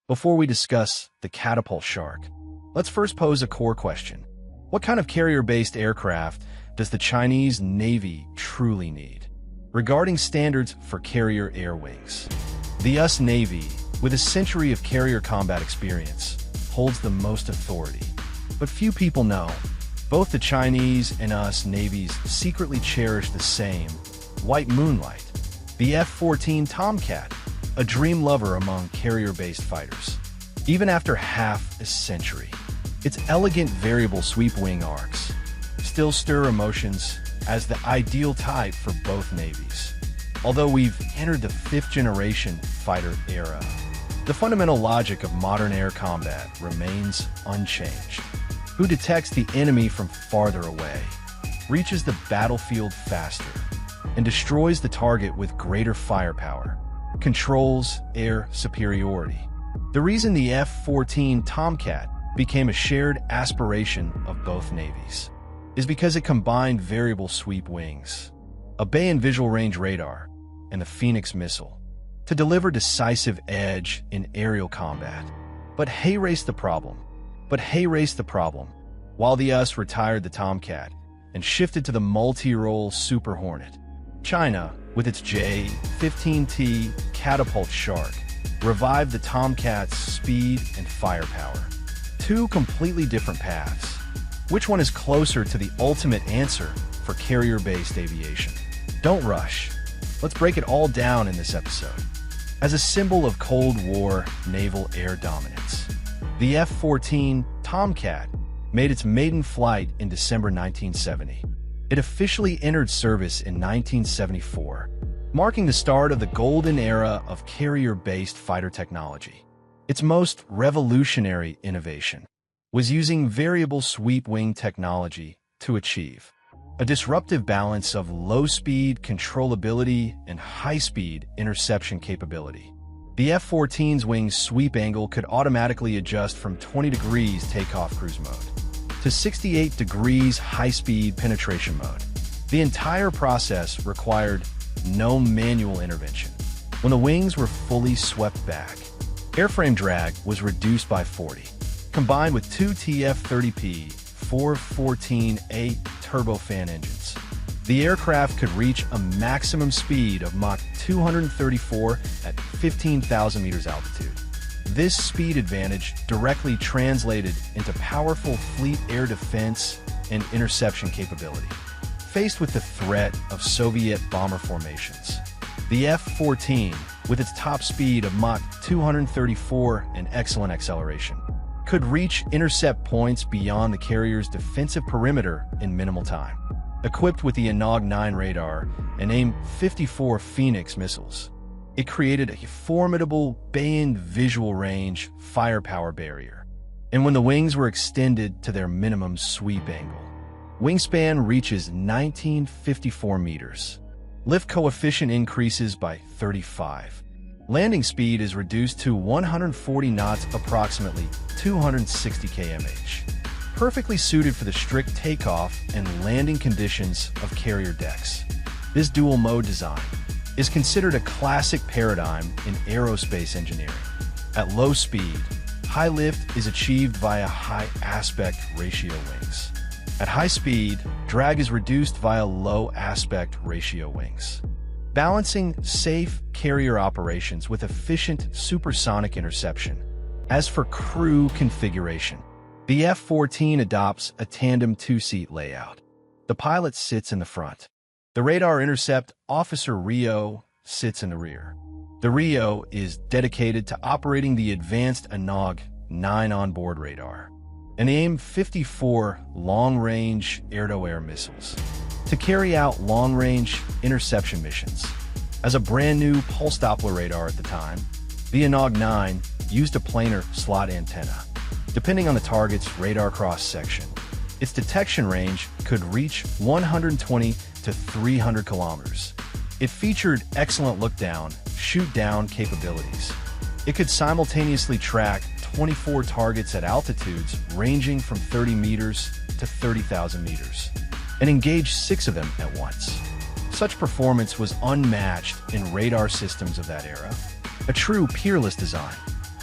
Before we discuss the Catapult Shark, let's first pose a core question. What kind of carrier-based aircraft does the Chinese Navy truly need? Regarding standards for carrier air wings, the US Navy, with a century of carrier combat experience, holds the most authority. But few people know, both the Chinese and US navies secretly cherish the same white moonlight, the F-14 Tomcat, a dream lover among carrier-based fighters. Even after half a century, its elegant variable sweep wing arcs still stir emotions as the ideal type for both navies. Although we've entered the fifth-generation fighter era, the fundamental logic of modern air combat remains unchanged. Who detects the enemy from farther away, reaches the battlefield faster, and destroys the target with greater firepower, controls air superiority. The reason the F-14 Tomcat became a shared aspiration of both navies is because it combined variable sweep wings, a bay and visual range radar, and the Phoenix missile to deliver decisive edge in aerial combat. But hey raced the problem. While the US retired the Tomcat and shifted to the multi-role Super Hornet, China, with its J-15T Catapult Shark, revived the Tomcat's speed and firepower. Two completely different paths. Which one is closer to the ultimate answer for carrier-based aviation? Don't rush. Let's break it all down in this episode. As a symbol of Cold War naval air dominance, the F-14 Tomcat made its maiden flight in December 1970. It officially entered service in 1974, marking the start of the golden era of carrier-based fighter technology. Its most revolutionary innovation was using variable sweep wing technology to achieve a disruptive balance of low-speed controllability and high-speed interception capability. The F-14's wing sweep angle could automatically adjust from 20 degrees takeoff cruise mode to 68 degrees high-speed penetration mode. The entire process required no manual intervention. When the wings were fully swept back, airframe drag was reduced by 40. Combined with two TF-30P 414A turbofan engines, the aircraft could reach a maximum speed of Mach 234 at 15,000 meters altitude. This speed advantage directly translated into powerful fleet air defense and interception capability. Faced with the threat of Soviet bomber formations, the F-14, with its top speed of Mach 234 and excellent acceleration, could reach intercept points beyond the carrier's defensive perimeter in minimal time. Equipped with the ANOG-9 radar and AIM-54 Phoenix missiles, it created a formidable bay-and visual range firepower barrier. And when the wings were extended to their minimum sweep angle, wingspan reaches 1954 meters. Lift coefficient increases by 35. Landing speed is reduced to 140 knots, approximately 260 km/h. Perfectly suited for the strict takeoff and landing conditions of carrier decks. This dual-mode design is considered a classic paradigm in aerospace engineering. At low speed, high lift is achieved via high aspect ratio wings. At high speed, drag is reduced via low aspect ratio wings, balancing safe carrier operations with efficient supersonic interception. As for crew configuration, the F-14 adopts a tandem two-seat layout. The pilot sits in the front. The radar intercept officer RIO sits in the rear. The RIO is dedicated to operating the advanced ANOG-9 onboard radar and the AIM-54 long-range air-to-air missiles to carry out long-range interception missions. As a brand-new pulse Doppler radar at the time, the ANOG-9 used a planar slot antenna. Depending on the target's radar cross-section, its detection range could reach 120 to 300 kilometers. It featured excellent look-down, shoot-down capabilities. It could simultaneously track 24 targets at altitudes ranging from 30 meters to 30,000 meters, and engage 6 of them at once. Such performance was unmatched in radar systems of that era, a true peerless design.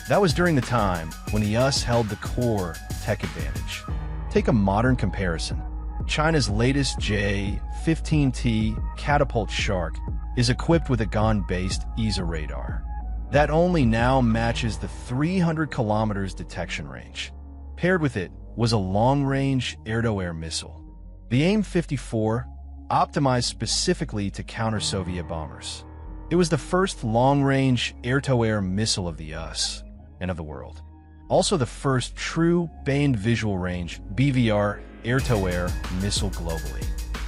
That was during the time when the US held the core tech advantage. Take a modern comparison. China's latest J-15T Catapult Shark is equipped with a gun-based ESA radar that only now matches the 300 kilometers detection range. Paired with it was a long-range air-to-air missile. The AIM-54, optimized specifically to counter Soviet bombers. It was the first long-range air-to-air missile of the US and of the world. Also the first true band visual range BVR air-to-air missile globally.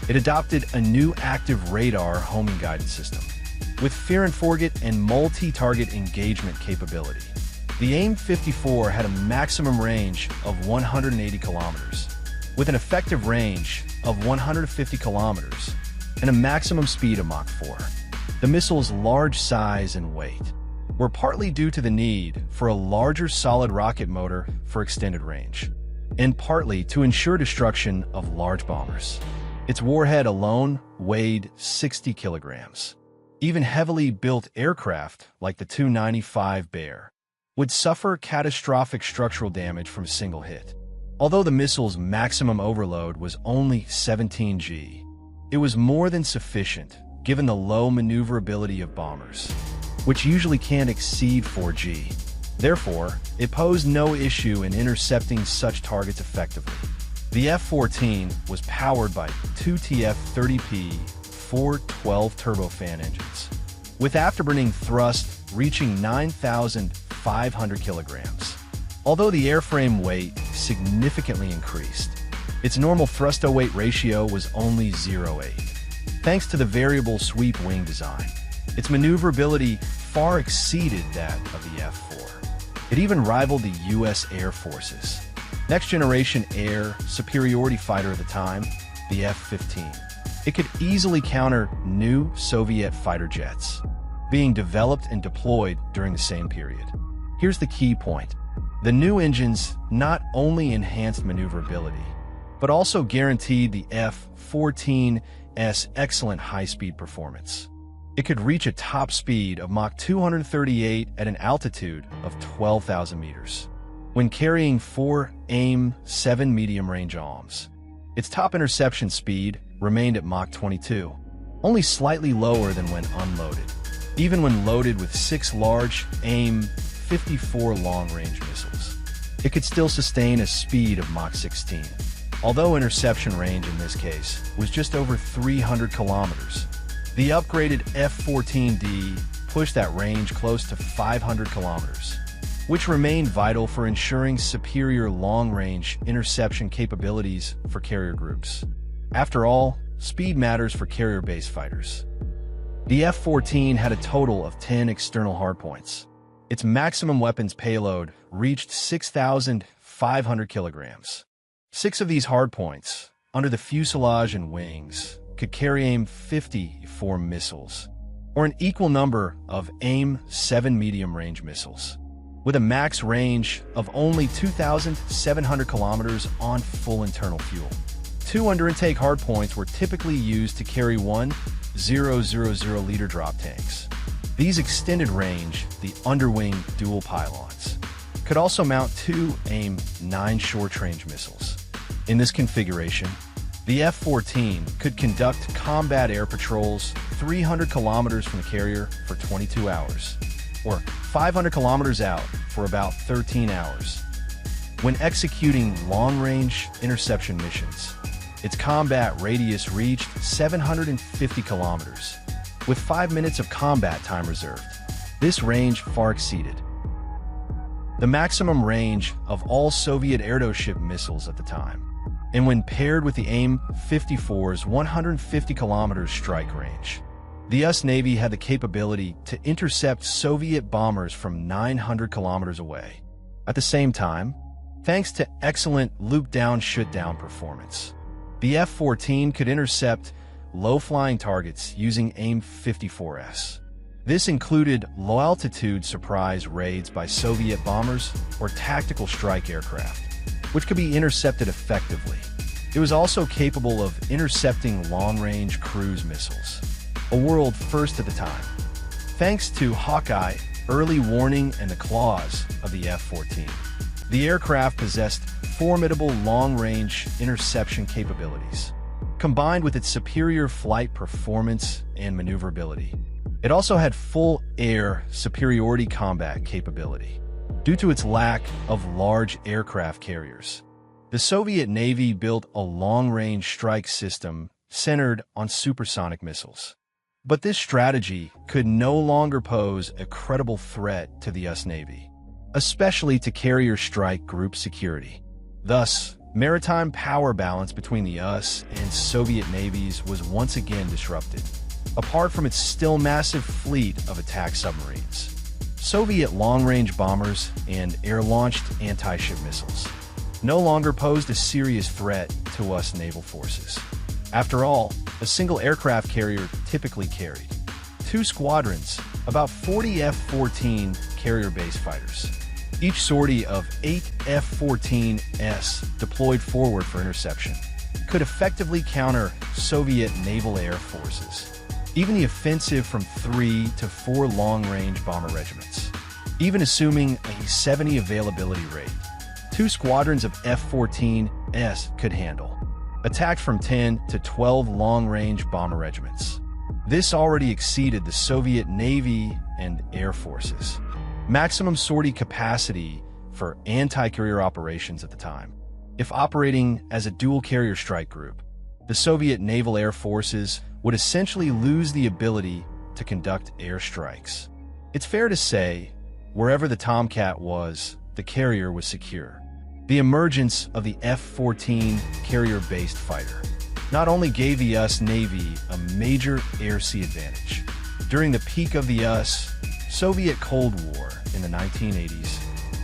It adopted a new active radar homing guidance system with fear and forget and multi-target engagement capability. The AIM-54 had a maximum range of 180 kilometers, with an effective range of 150 kilometers and a maximum speed of Mach 4. The missile's large size and weight were partly due to the need for a larger solid rocket motor for extended range, and partly to ensure destruction of large bombers. Its warhead alone weighed 60 kilograms. Even heavily built aircraft like the Tu-95 Bear would suffer catastrophic structural damage from a single hit. Although the missile's maximum overload was only 17 G, it was more than sufficient given the low maneuverability of bombers, which usually can't exceed 4 G. Therefore, it posed no issue in intercepting such targets effectively. The F-14 was powered by two TF-30P 412 turbofan engines, with afterburning thrust reaching 9,500 kilograms. Although the airframe weight significantly increased, its normal thrust-to-weight ratio was only 0.8. Thanks to the variable sweep wing design, its maneuverability far exceeded that of the F-4. It even rivaled the U.S. Air Force's next-generation air superiority fighter at the time, the F-15. It could easily counter new Soviet fighter jets being developed and deployed during the same period. Here's the key point. The new engines not only enhanced maneuverability, but also guaranteed the F-14's excellent high-speed performance. It could reach a top speed of Mach 238 at an altitude of 12,000 meters. When carrying 4 AIM-7 medium-range bombs, its top interception speed remained at Mach 22, only slightly lower than when unloaded. Even when loaded with 6 large AIM-54 long-range missiles, it could still sustain a speed of Mach 16, although interception range in this case was just over 300 kilometers. The upgraded F-14D pushed that range close to 500 kilometers, which remained vital for ensuring superior long-range interception capabilities for carrier groups. After all, speed matters for carrier-based fighters. The F-14 had a total of 10 external hardpoints. Its maximum weapons payload reached 6,500 kilograms. 6 of these hardpoints, under the fuselage and wings, could carry AIM-54 missiles, or an equal number of AIM-7 medium-range missiles, with a max range of only 2,700 kilometers on full internal fuel. 2 under-intake hardpoints were typically used to carry 1,000-liter drop tanks. These extended range, the underwing dual pylons, could also mount 2 AIM-9 short-range missiles. In this configuration, the F-14 could conduct combat air patrols 300 kilometers from the carrier for 22 hours, or 500 kilometers out for about 13 hours. When executing long-range interception missions, its combat radius reached 750 kilometers, with 5 minutes of combat time reserved. This range far exceeded the maximum range of all Soviet air-to-ship missiles at the time. And when paired with the AIM-54's 150 kilometers strike range, the US Navy had the capability to intercept Soviet bombers from 900 kilometers away. At the same time, thanks to excellent loop-down, shoot-down performance, the F-14 could intercept low-flying targets using AIM-54s. This included low-altitude surprise raids by Soviet bombers or tactical strike aircraft, which could be intercepted effectively. It was also capable of intercepting long-range cruise missiles, a world first at the time. Thanks to Hawkeye early warning and the claws of the F-14. The aircraft possessed formidable long-range interception capabilities, combined with its superior flight performance and maneuverability. It also had full air superiority combat capability. Due to its lack of large aircraft carriers, the Soviet Navy built a long-range strike system centered on supersonic missiles. But this strategy could no longer pose a credible threat to the US Navy, especially to carrier strike group security. Thus, maritime power balance between the US and Soviet navies was once again disrupted. Apart from its still massive fleet of attack submarines, Soviet long-range bombers and air-launched anti-ship missiles no longer posed a serious threat to US naval forces. After all, a single aircraft carrier typically carried 2 squadrons, about 40 F-14 carrier-based fighters. Each sortie of 8 F-14s deployed forward for interception could effectively counter Soviet naval air forces, even the offensive from 3 to 4 long-range bomber regiments. Even assuming a 70 availability rate, 2 squadrons of F-14s could handle attacked from 10 to 12 long-range bomber regiments. This already exceeded the Soviet Navy and Air Forces maximum sortie capacity for anti-carrier operations at the time. If operating as a dual-carrier strike group, the Soviet Naval Air Forces would essentially lose the ability to conduct air strikes. It's fair to say, wherever the Tomcat was, the carrier was secure. The emergence of the F-14 carrier-based fighter not only gave the US Navy a major air-sea advantage during the peak of the US-Soviet Cold War in the 1980s,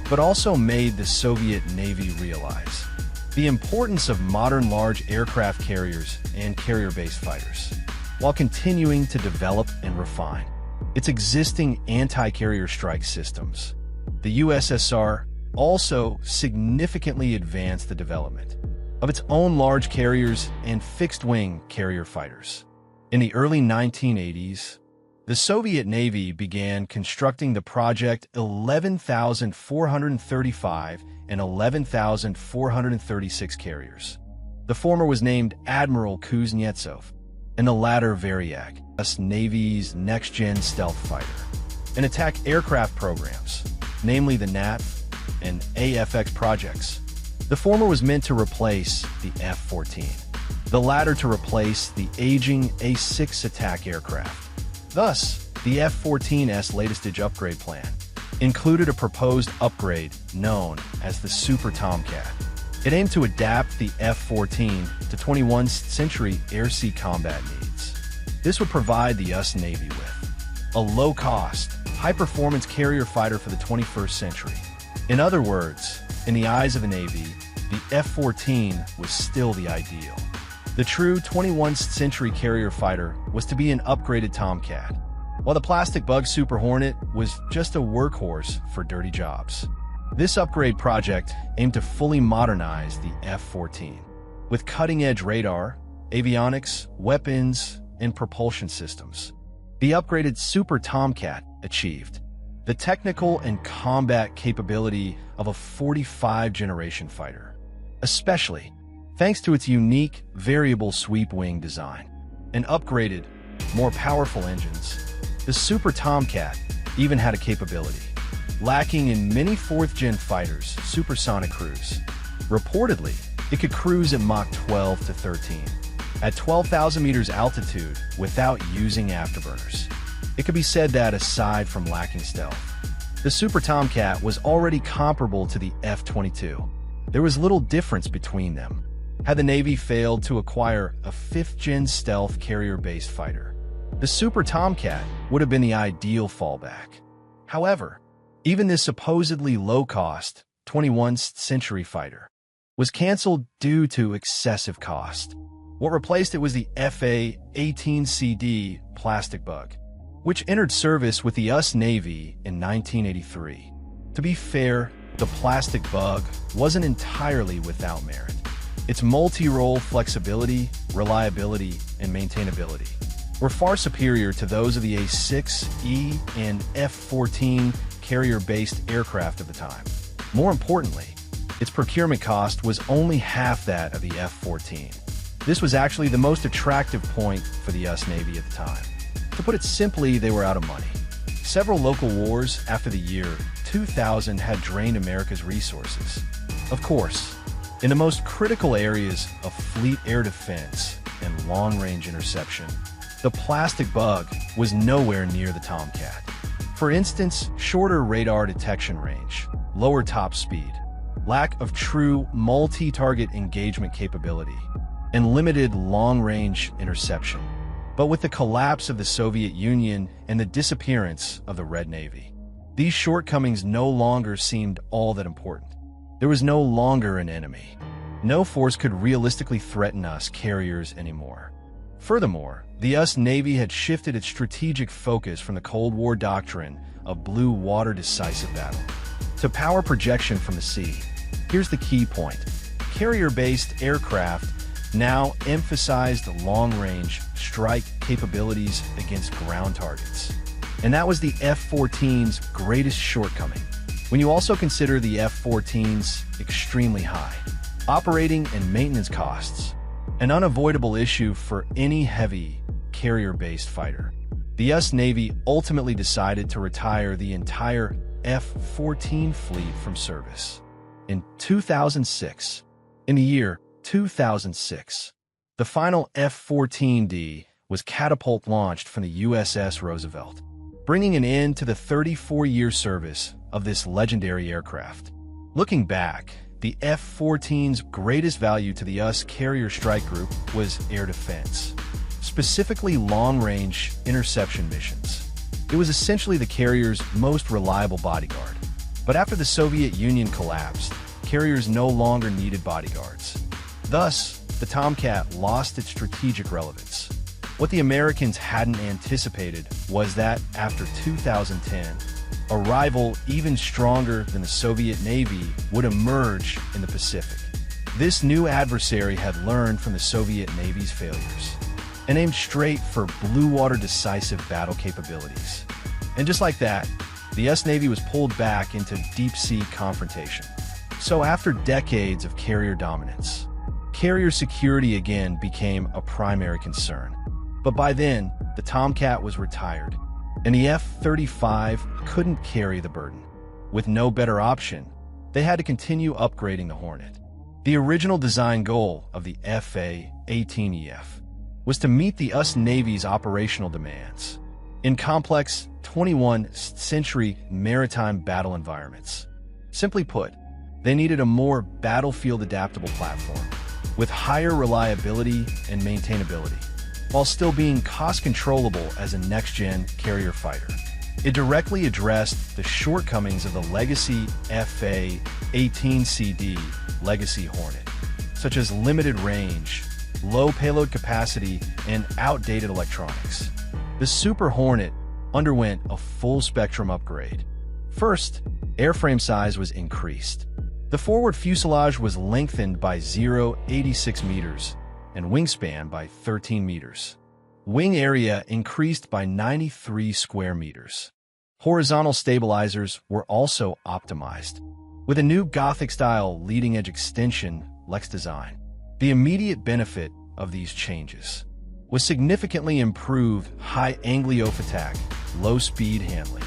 but also made the Soviet Navy realize the importance of modern large aircraft carriers and carrier-based fighters, while continuing to develop and refine its existing anti-carrier strike systems. The USSR also significantly advanced the development of its own large carriers and fixed-wing carrier fighters. In the early 1980s, the Soviet Navy began constructing the Project 11,435 and 11,436 carriers. The former was named Admiral Kuznetsov, and the latter Varyak, US Navy's next-gen stealth fighter, and attack aircraft programs, namely the NAT and AFX projects. The former was meant to replace the F-14, the latter to replace the aging A-6 attack aircraft. Thus, the F-14's latest upgrade plan included a proposed upgrade known as the Super Tomcat. It aimed to adapt the F-14 to 21st century air-sea combat needs. This would provide the US Navy with a low-cost, high-performance carrier fighter for the 21st century. In other words, in the eyes of the Navy, the F-14 was still the ideal. The true 21st century carrier fighter was to be an upgraded Tomcat, while the plastic bug Super Hornet was just a workhorse for dirty jobs. This upgrade project aimed to fully modernize the F-14 with cutting-edge radar, avionics, weapons, and propulsion systems. The upgraded Super Tomcat achieved the technical and combat capability of a 45-generation fighter, especially thanks to its unique variable sweep wing design and upgraded, more powerful engines. The Super Tomcat even had a capability lacking in many 4th-gen fighters' supersonic cruise. Reportedly, it could cruise at Mach 12 to 13 at 12,000 meters altitude without using afterburners. It could be said that, aside from lacking stealth, the Super Tomcat was already comparable to the F-22. There was little difference between them. Had the Navy failed to acquire a 5th-gen stealth carrier-based fighter, the Super Tomcat would have been the ideal fallback. However, even this supposedly low-cost 21st century fighter was canceled due to excessive cost. What replaced it was the FA-18CD plastic bug, which entered service with the US Navy in 1983. To be fair, the plastic bug wasn't entirely without merit. Its multi-role flexibility, reliability, and maintainability were far superior to those of the A-6E and F-14 carrier-based aircraft of the time. More importantly, its procurement cost was only half that of the F-14. This was actually the most attractive point for the US Navy at the time. To put it simply, they were out of money. Several local wars after the year 2000 had drained America's resources. Of course, in the most critical areas of fleet air defense and long-range interception, the plastic bug was nowhere near the Tomcat. For instance, shorter radar detection range, lower top speed, lack of true multi-target engagement capability, and limited long-range interception. But with the collapse of the Soviet Union and the disappearance of the Red Navy, these shortcomings no longer seemed all that important. There was no longer an enemy. No force could realistically threaten us carriers anymore. Furthermore, the US Navy had shifted its strategic focus from the Cold War doctrine of blue water decisive battle to power projection from the sea. Here's the key point. Carrier-based aircraft now emphasized long-range strike capabilities against ground targets. And that was the F-14's greatest shortcoming. When you also consider the F-14's extremely high operating and maintenance costs, an unavoidable issue for any heavy carrier-based fighter, the US Navy ultimately decided to retire the entire F-14 fleet from service. In 2006, in the year 2006, the final F-14D was catapult launched from the USS Roosevelt, bringing an end to the 34-year service of this legendary aircraft. Looking back, the F-14's greatest value to the US Carrier Strike Group was air defense, specifically long-range interception missions. It was essentially the carrier's most reliable bodyguard. But after the Soviet Union collapsed, carriers no longer needed bodyguards. Thus, the Tomcat lost its strategic relevance. What the Americans hadn't anticipated was that after 2010, a rival even stronger than the Soviet Navy would emerge in the Pacific. This new adversary had learned from the Soviet Navy's failures and aimed straight for blue water decisive battle capabilities. And just like that, the US Navy was pulled back into deep-sea confrontation. So after decades of carrier dominance, carrier security again became a primary concern. But by then, the Tomcat was retired, and the F-35 couldn't carry the burden. With no better option, they had to continue upgrading the Hornet. The original design goal of the FA-18EF was to meet the US Navy's operational demands in complex 21st century maritime battle environments. Simply put, they needed a more battlefield-adaptable platform with higher reliability and maintainability, while still being cost-controllable as a next-gen carrier fighter. It directly addressed the shortcomings of the legacy FA-18CD Legacy Hornet, such as limited range, low payload capacity, and outdated electronics. The Super Hornet underwent a full-spectrum upgrade. First, airframe size was increased. The forward fuselage was lengthened by 0.86 meters and wingspan by 13 meters. Wing area increased by 93 square meters. Horizontal stabilizers were also optimized, with a new Gothic-style leading-edge extension Lex design. The immediate benefit of these changes was significantly improved high angle of attack, low-speed handling,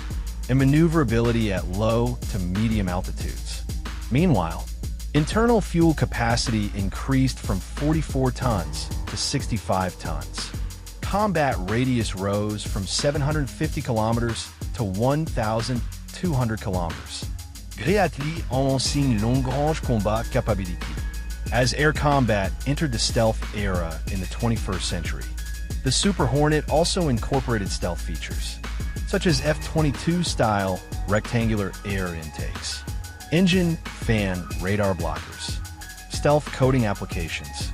and maneuverability at low to medium altitudes. Meanwhile, internal fuel capacity increased from 44 tons to 65 tons. Combat radius rose from 750 kilometers to 1,200 kilometers. Greatly enhancing long-range combat capability. As air combat entered the stealth era in the 21st century, the Super Hornet also incorporated stealth features, such as F-22 style rectangular air intakes, engine fan radar blockers, stealth coating applications,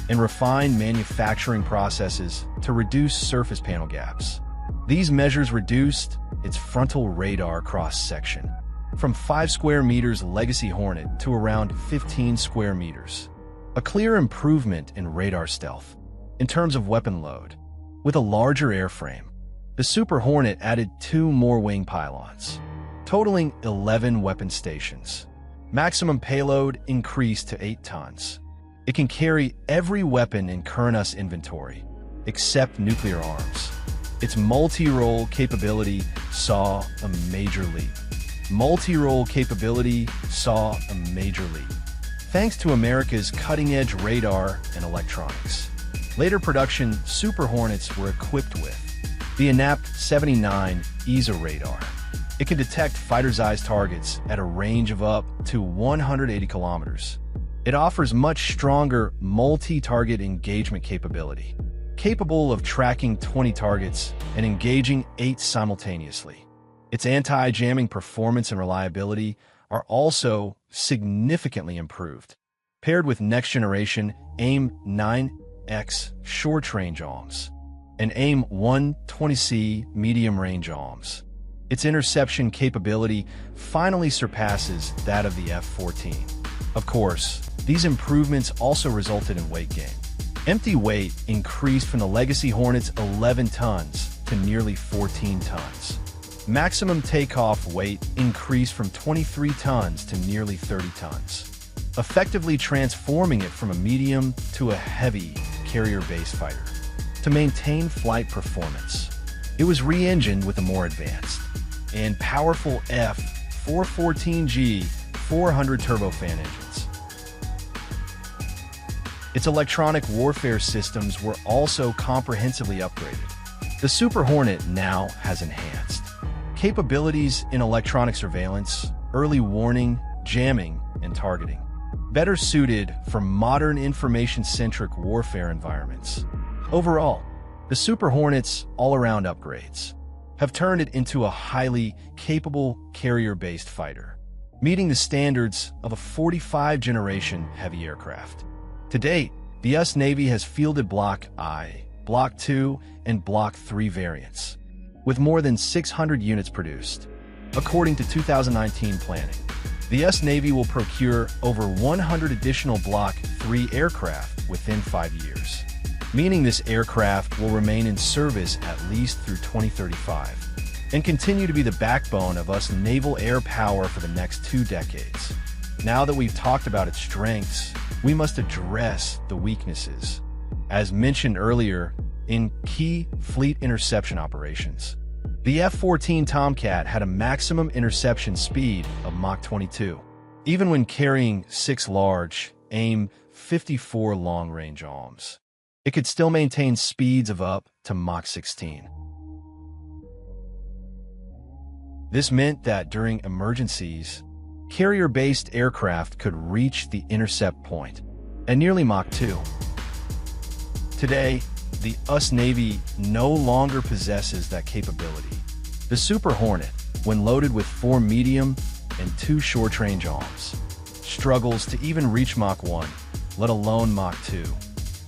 and refined manufacturing processes to reduce surface panel gaps. These measures reduced its frontal radar cross-section from 5 square meters Legacy Hornet to around 15 square meters, a clear improvement in radar stealth. In terms of weapon load, With a larger airframe, the Super Hornet added 2 more wing pylons, totaling 11 weapon stations. Maximum payload increased to 8 tons. It can carry every weapon in current US inventory, except nuclear arms. Its multi-role capability saw a major leap. Thanks to America's cutting-edge radar and electronics. Later production Super Hornets were equipped with the ANAP 79 ESA radar. It can detect fighter-sized targets at a range of up to 180 kilometers. It offers much stronger multi-target engagement capability, capable of tracking 20 targets and engaging 8 simultaneously. Its anti-jamming performance and reliability are also significantly improved, paired with next-generation AIM-9X short-range arms and AIM-120C medium-range arms. Its interception capability finally surpasses that of the F-14. Of course, these improvements also resulted in weight gain. Empty weight increased from the legacy Hornet's 11 tons to nearly 14 tons. Maximum takeoff weight increased from 23 tons to nearly 30 tons, effectively transforming it from a medium to a heavy carrier-based fighter. To maintain flight performance, it was re-engined with a more advanced and powerful F-414G 400 turbofan engines. Its electronic warfare systems were also comprehensively upgraded. The Super Hornet now has enhanced capabilities in electronic surveillance, early warning, jamming, and targeting, better suited for modern information-centric warfare environments. Overall, the Super Hornet's all-around upgrades have turned it into a highly capable carrier-based fighter, meeting the standards of a 45-generation heavy aircraft. To date, the US Navy has fielded Block I, Block II, and Block III variants, with more than 600 units produced. According to 2019 planning, the US Navy will procure over 100 additional Block III aircraft within 5 years, meaning this aircraft will remain in service at least through 2035 and continue to be the backbone of US naval air power for the next 2 decades. Now that we've talked about its strengths, we must address the weaknesses. As mentioned earlier, in key fleet interception operations, the F-14 Tomcat had a maximum interception speed of Mach 22, even when carrying 6 large AIM-54 long-range arms. It could still maintain speeds of up to Mach 16. This meant that during emergencies, carrier-based aircraft could reach the intercept point at nearly Mach 2. Today, the US Navy no longer possesses that capability. The Super Hornet, when loaded with 4 medium and 2 short-range arms, struggles to even reach Mach 1, let alone Mach 2.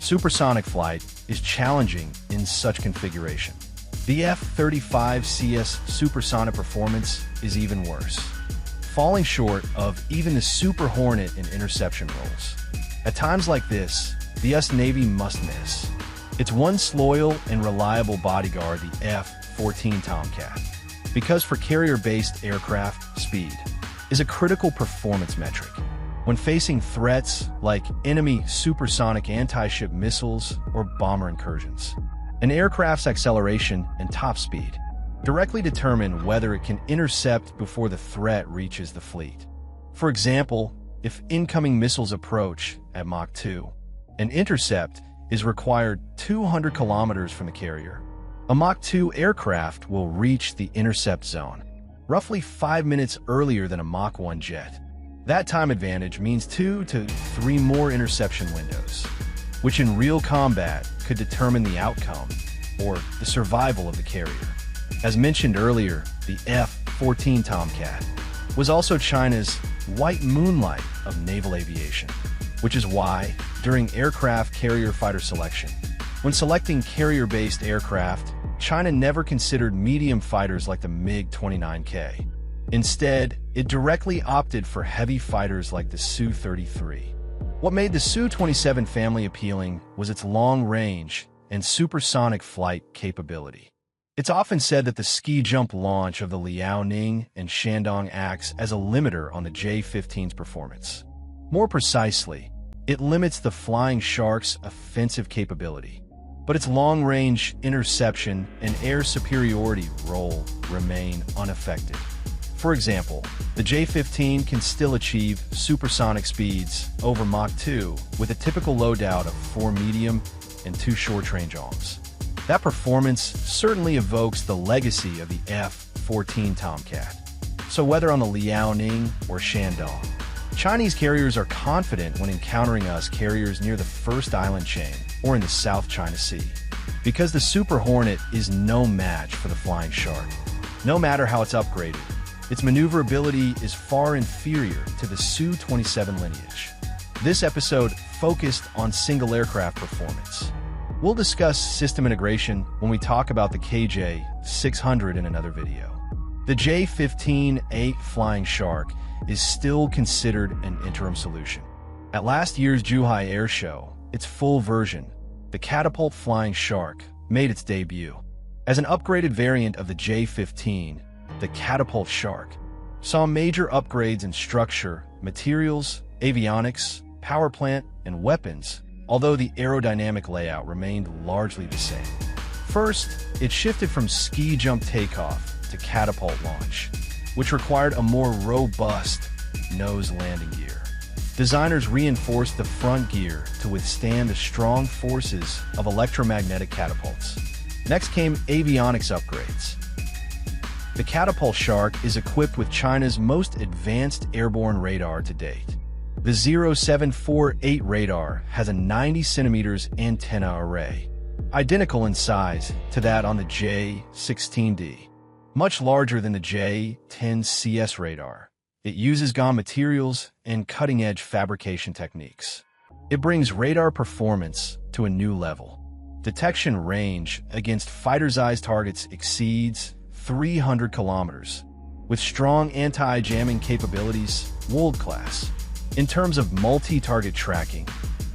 Supersonic flight is challenging in such configuration. The F-35CS supersonic performance is even worse, falling short of even the Super Hornet in interception roles. At times like this, the US Navy must miss its once loyal and reliable bodyguard, the F-14 Tomcat, because for carrier-based aircraft, speed is a critical performance metric. When facing threats like enemy supersonic anti-ship missiles or bomber incursions, an aircraft's acceleration and top speed directly determine whether it can intercept before the threat reaches the fleet. For example, if incoming missiles approach at Mach 2, an intercept is required 200 kilometers from the carrier. A Mach 2 aircraft will reach the intercept zone roughly 5 minutes earlier than a Mach 1 jet. That time advantage means 2 to 3 more interception windows, which in real combat could determine the outcome or the survival of the carrier. As mentioned earlier, the F-14 Tomcat was also China's white moonlight of naval aviation, which is why, during aircraft carrier fighter selection, when selecting carrier-based aircraft, China never considered medium fighters like the MiG-29K. Instead, it directly opted for heavy fighters like the Su-33. What made the Su-27 family appealing was its long range and supersonic flight capability. It's often said that the ski-jump launch of the Liaoning and Shandong acts as a limiter on the J-15's performance. More precisely, it limits the Flying Shark's offensive capability, but its long-range interception and air superiority role remain unaffected. For example, the J-15 can still achieve supersonic speeds over Mach 2 with a typical loadout of 4 medium and 2 short-range arms. That performance certainly evokes the legacy of the F-14 Tomcat. So whether on the Liaoning or Shandong, Chinese carriers are confident when encountering us carriers near the first island chain or in the South China Sea, because the Super Hornet is no match for the Flying Shark. No matter how it's upgraded, its maneuverability is far inferior to the Su-27 lineage. This episode focused on single aircraft performance. We'll discuss system integration when we talk about the KJ-600 in another video. The J-15A Flying Shark is still considered an interim solution. At last year's Zhuhai Air Show, its full version, the Catapult Flying Shark, made its debut. As an upgraded variant of the J-15, the Catapult Shark saw major upgrades in structure, materials, avionics, power plant, and weapons, although the aerodynamic layout remained largely the same. First, it shifted from ski-jump takeoff to catapult launch, which required a more robust nose landing gear. Designers reinforced the front gear to withstand the strong forces of electromagnetic catapults. Next came avionics upgrades. The Catapult Shark is equipped with China's most advanced airborne radar to date. The 0748 radar has a 90 centimeters antenna array, identical in size to that on the J-15D. Much larger than the J-10CS radar, it uses GaN materials and cutting-edge fabrication techniques. It brings radar performance to a new level. Detection range against fighter's-eyes targets exceeds 300 kilometers, with strong anti-jamming capabilities, world-class. In terms of multi-target tracking,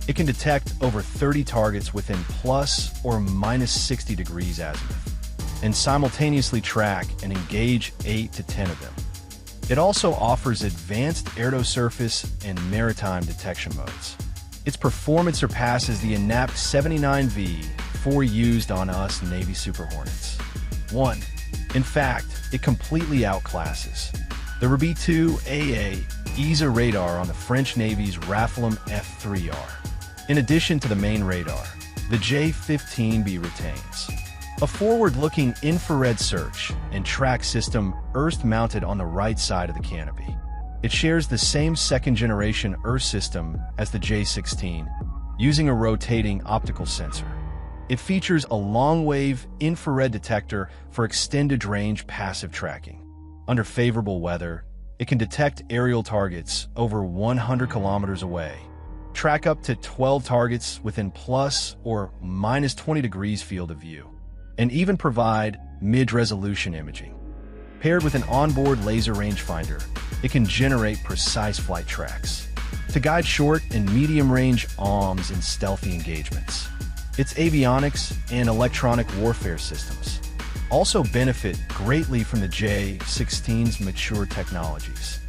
it can detect over 30 targets within plus or minus 60 degrees azimuth, and simultaneously track and engage 8 to 10 of them. It also offers advanced air-to-surface and maritime detection modes. Its performance surpasses the INAP 79V4 used on us Navy Super Hornets. 1. In fact, it completely outclasses the RB2AA ESA radar on the French Navy's Rafale F3R. In addition to the main radar, the J-15B retains a forward-looking infrared search and track system earth-mounted on the right side of the canopy. It shares the same second-generation earth system as the J-16, using a rotating optical sensor. It features a long-wave infrared detector for extended-range passive tracking. Under favorable weather, it can detect aerial targets over 100 kilometers away, track up to 12 targets within plus or minus 20 degrees field of view, and even provide mid-resolution imaging. Paired with an onboard laser rangefinder, it can generate precise flight tracks to guide short and medium-range arms in stealthy engagements. Its avionics and electronic warfare systems also benefit greatly from the J-16's mature technologies.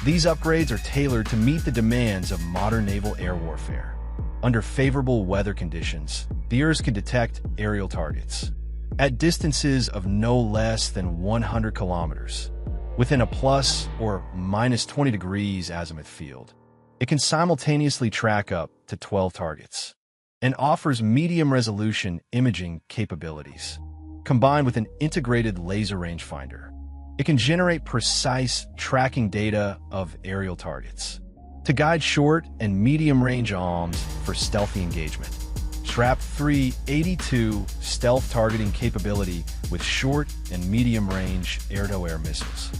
These upgrades are tailored to meet the demands of modern naval air warfare. Under favorable weather conditions, the ERS can detect aerial targets at distances of no less than 100 kilometers, within a plus or minus 20 degrees azimuth field. It can simultaneously track up to 12 targets and offers medium-resolution imaging capabilities. Combined with an integrated laser rangefinder, it can generate precise tracking data of aerial targets to guide short and medium-range arms for stealthy engagement. Strap 382 stealth targeting capability with short and medium-range air-to-air missiles.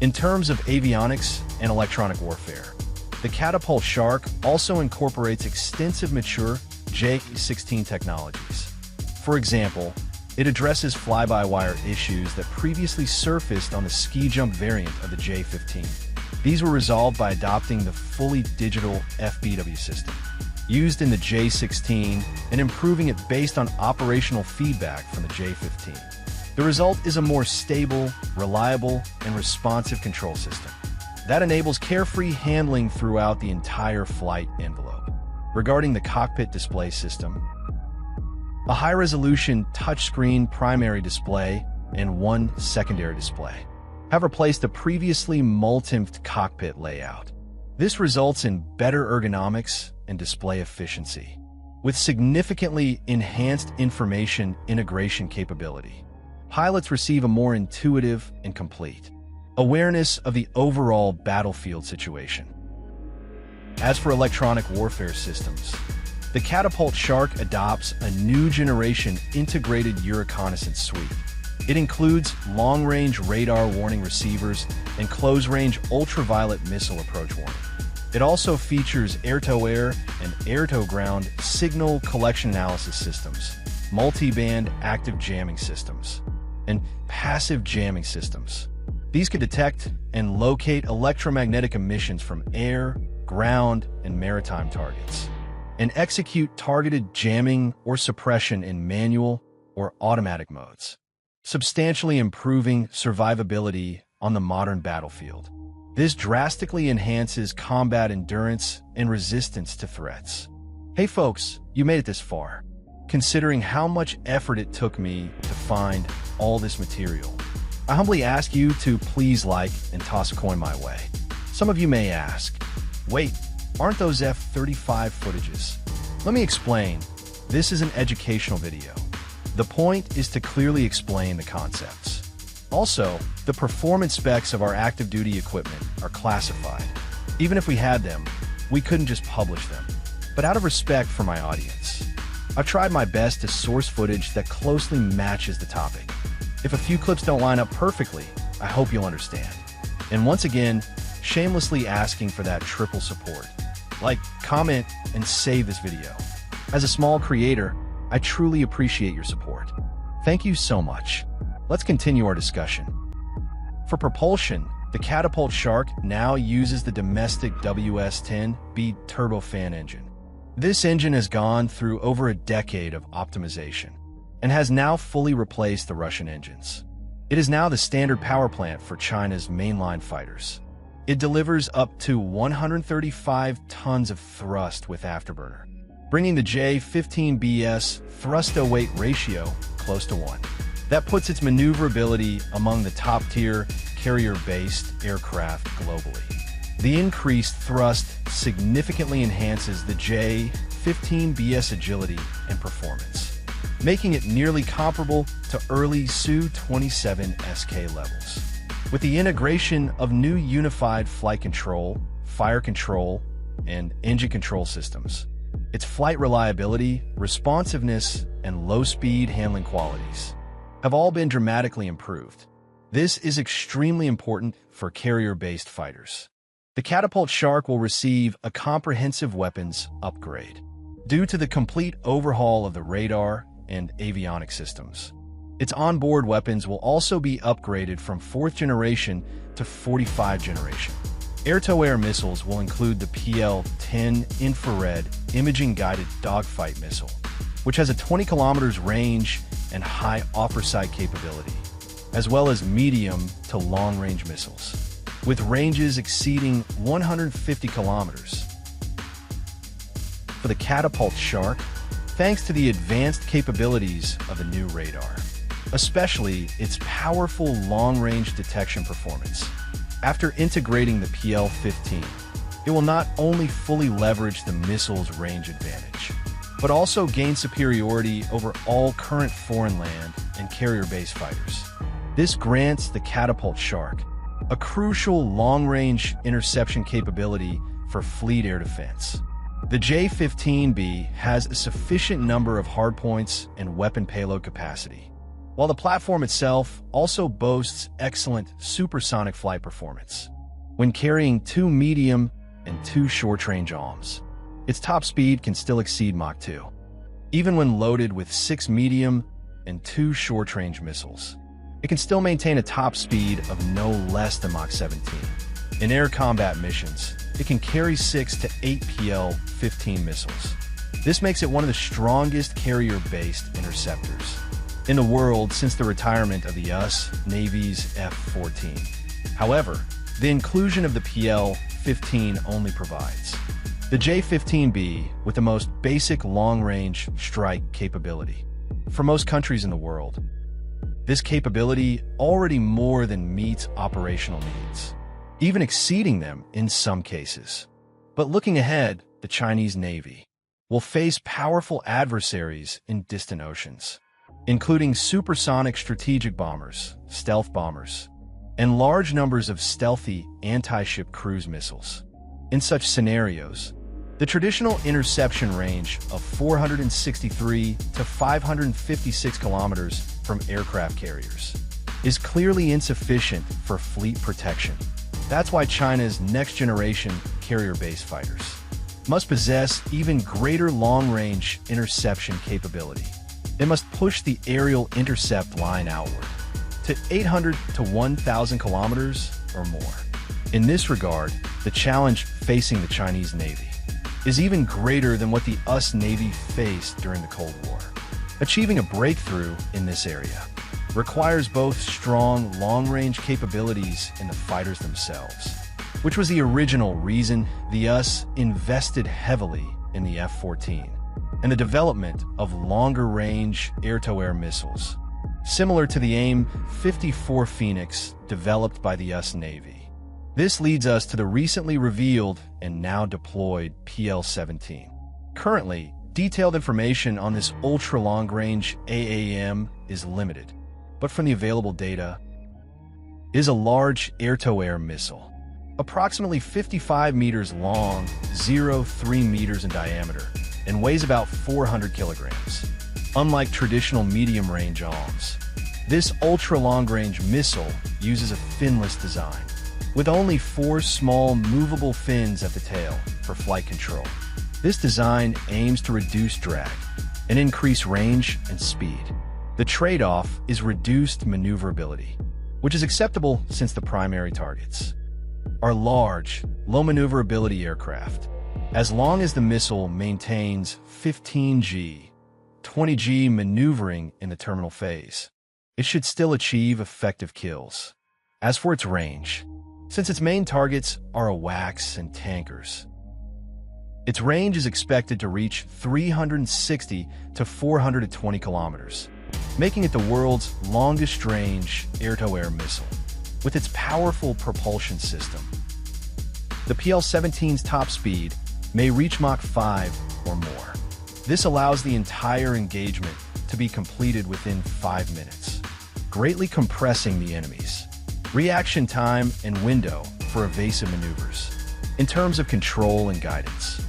In terms of avionics and electronic warfare, the Catapult Shark also incorporates extensive mature J-16 technologies. For example, it addresses fly-by-wire issues that previously surfaced on the ski-jump variant of the J-15. These were resolved by adopting the fully digital FBW system. used in the J-16 and improving it based on operational feedback from the J-15. The result is a more stable, reliable, and responsive control system that enables carefree handling throughout the entire flight envelope. Regarding the cockpit display system, a high-resolution touchscreen primary display and one secondary display have replaced the previously multimped cockpit layout. This results in better ergonomics and display efficiency, with significantly enhanced information integration capability. Pilots receive a more intuitive and complete awareness of the overall battlefield situation. As for electronic warfare systems, the Catapult Shark adopts a new generation integrated reconnaissance suite. It includes long-range radar warning receivers and close-range ultraviolet missile approach warning. It also features air-to-air and air-to-ground signal collection analysis systems, multi-band active jamming systems, and passive jamming systems. These can detect and locate electromagnetic emissions from air, ground, and maritime targets, and execute targeted jamming or suppression in manual or automatic modes, substantially improving survivability on the modern battlefield. This drastically enhances combat endurance and resistance to threats. Hey folks, you made it this far. Considering how much effort it took me to find all this material, I humbly ask you to please like and toss a coin my way. Some of you may ask, wait, aren't those F-35 footages? Let me explain. This is an educational video. The point is to clearly explain the concepts. Also, the performance specs of our active duty equipment are classified. Even if we had them, we couldn't just publish them. But out of respect for my audience, I've tried my best to source footage that closely matches the topic. If a few clips don't line up perfectly, I hope you'll understand. And once again, shamelessly asking for that triple support. Like, comment, and save this video. As a small creator, I truly appreciate your support. Thank you so much. Let's continue our discussion. For propulsion, the Catapult Shark now uses the domestic WS-10B turbofan engine. This engine has gone through over a decade of optimization and has now fully replaced the Russian engines. It is now the standard power plant for China's mainline fighters. It delivers up to 135 tons of thrust with afterburner, bringing the J-15B's thrust-to-weight ratio close to 1. That puts its maneuverability among the top-tier carrier-based aircraft globally. The increased thrust significantly enhances the J-15B's agility and performance, making it nearly comparable to early Su-27 SK levels. With the integration of new unified flight control, fire control, and engine control systems, its flight reliability, responsiveness, and low-speed handling qualities have all been dramatically improved. This is extremely important for carrier-based fighters. The Catapult Shark will receive a comprehensive weapons upgrade due to the complete overhaul of the radar and avionics systems. Its onboard weapons will also be upgraded from 4th generation to 45th generation. Air-to-air missiles will include the PL-10 infrared imaging-guided dogfight missile, which has a 20 kilometers range and high offer sight capability, as well as medium to long-range missiles, with ranges exceeding 150 kilometers. For the Catapult Shark, thanks to the advanced capabilities of the new radar, especially its powerful long-range detection performance. After integrating the PL-15, it will not only fully leverage the missile's range advantage, but also gain superiority over all current foreign land and carrier-based fighters. This grants the Catapult Shark a crucial long-range interception capability for fleet air defense. The J-15B has a sufficient number of hardpoints and weapon payload capacity, while the platform itself also boasts excellent supersonic flight performance. When carrying 2 medium and 2 short-range arms, its top speed can still exceed Mach 2, even when loaded with 6 medium and 2 short-range missiles. It can still maintain a top speed of no less than Mach 17. In air combat missions, it can carry 6 to 8 PL-15 missiles. This makes it one of the strongest carrier-based interceptors in the world since the retirement of the US Navy's F-14. However, the inclusion of the PL-15 only provides the J-15B with the most basic long-range strike capability. For most countries in the world, this capability already more than meets operational needs, even exceeding them in some cases. But looking ahead, the Chinese Navy will face powerful adversaries in distant oceans, including supersonic strategic bombers, stealth bombers, and large numbers of stealthy anti-ship cruise missiles. In such scenarios, the traditional interception range of 463 to 556 kilometers from aircraft carriers is clearly insufficient for fleet protection. That's why China's next-generation carrier-based fighters must possess even greater long-range interception capability. They must push the aerial intercept line outward to 800 to 1,000 kilometers or more. In this regard, the challenge facing the Chinese Navy is even greater than what the US Navy faced during the Cold War. Achieving a breakthrough in this area requires both strong long-range capabilities in the fighters themselves, which was the original reason the US invested heavily in the F-14, and the development of longer-range air-to-air missiles, similar to the AIM-54 Phoenix developed by the US Navy. This leads us to the recently revealed and now deployed PL-17. Currently, detailed information on this ultra-long-range AAM is limited, but from the available data, is a large air-to-air missile, approximately 55 meters long, 0.3 meters in diameter, and weighs about 400 kilograms. Unlike traditional medium-range AIMs, this ultra-long-range missile uses a finless design, with only 4 small movable fins at the tail for flight control. This design aims to reduce drag and increase range and speed. The trade-off is reduced maneuverability, which is acceptable since the primary targets are large, low maneuverability aircraft. As long as the missile maintains 15G, 20G maneuvering in the terminal phase, it should still achieve effective kills. As for its range, since its main targets are AWACS and tankers, its range is expected to reach 360 to 420 kilometers, making it the world's longest-range air-to-air missile. With its powerful propulsion system, the PL-17's top speed may reach Mach 5 or more. This allows the entire engagement to be completed within 5 minutes, greatly compressing the enemy's reaction time and window for evasive maneuvers. In terms of control and guidance,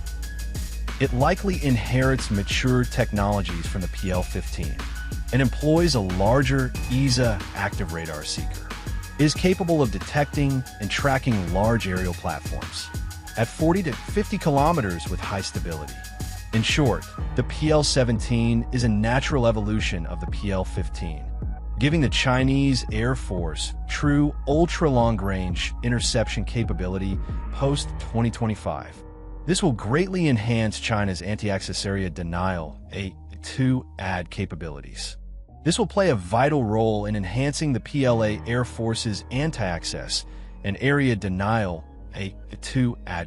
it likely inherits mature technologies from the PL-15 and employs a larger ESA active radar seeker. It is capable of detecting and tracking large aerial platforms at 40 to 50 kilometers with high stability. In short, the PL-17 is a natural evolution of the PL-15, giving the Chinese Air Force true ultra-long-range interception capability post-2025. This will greatly enhance China's anti-access area denial A2AD capabilities. This will play a vital role in enhancing the PLA Air Force's anti-access and area denial A2AD